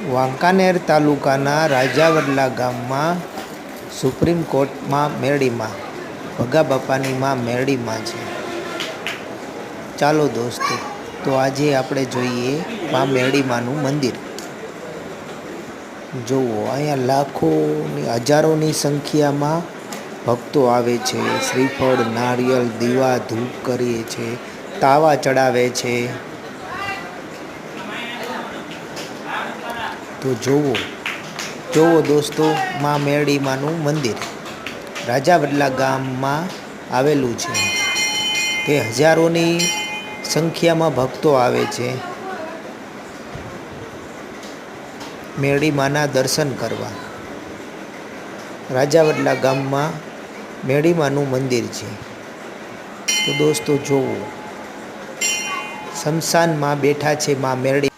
વાંકાનેર તાલુકાના રાજાવડલા ગામમાં સુપ્રીમ કોર્ટમાં મેરડીમાં ભગા બાપાની માં મેરડીમાં છે. ચાલો દોસ્તો, તો આજે આપણે જોઈએ માં મેરડીમાંનું મંદિર. જુઓ, અહીંયા લાખોની હજારોની સંખ્યામાં ભક્તો આવે છે. શ્રીફળ, નારિયેળ, દીવા, ધૂપ કરીએ છે, તાવા ચડાવે છે. તો જુઓ દોસ્તો, માં મેરડીમાંનું મંદિર રાજાવડલા ગામમાં આવેલું છે. તે હજારોની સંખ્યામાં ભક્તો આવે છે મેરડીમાંના દર્શન કરવા. રાજાવડલા ગામમાં મેરડીમાંનું મંદિર છે. તો દોસ્તો જુઓ, સ્મશાનમાં બેઠા છે માં મેરડી.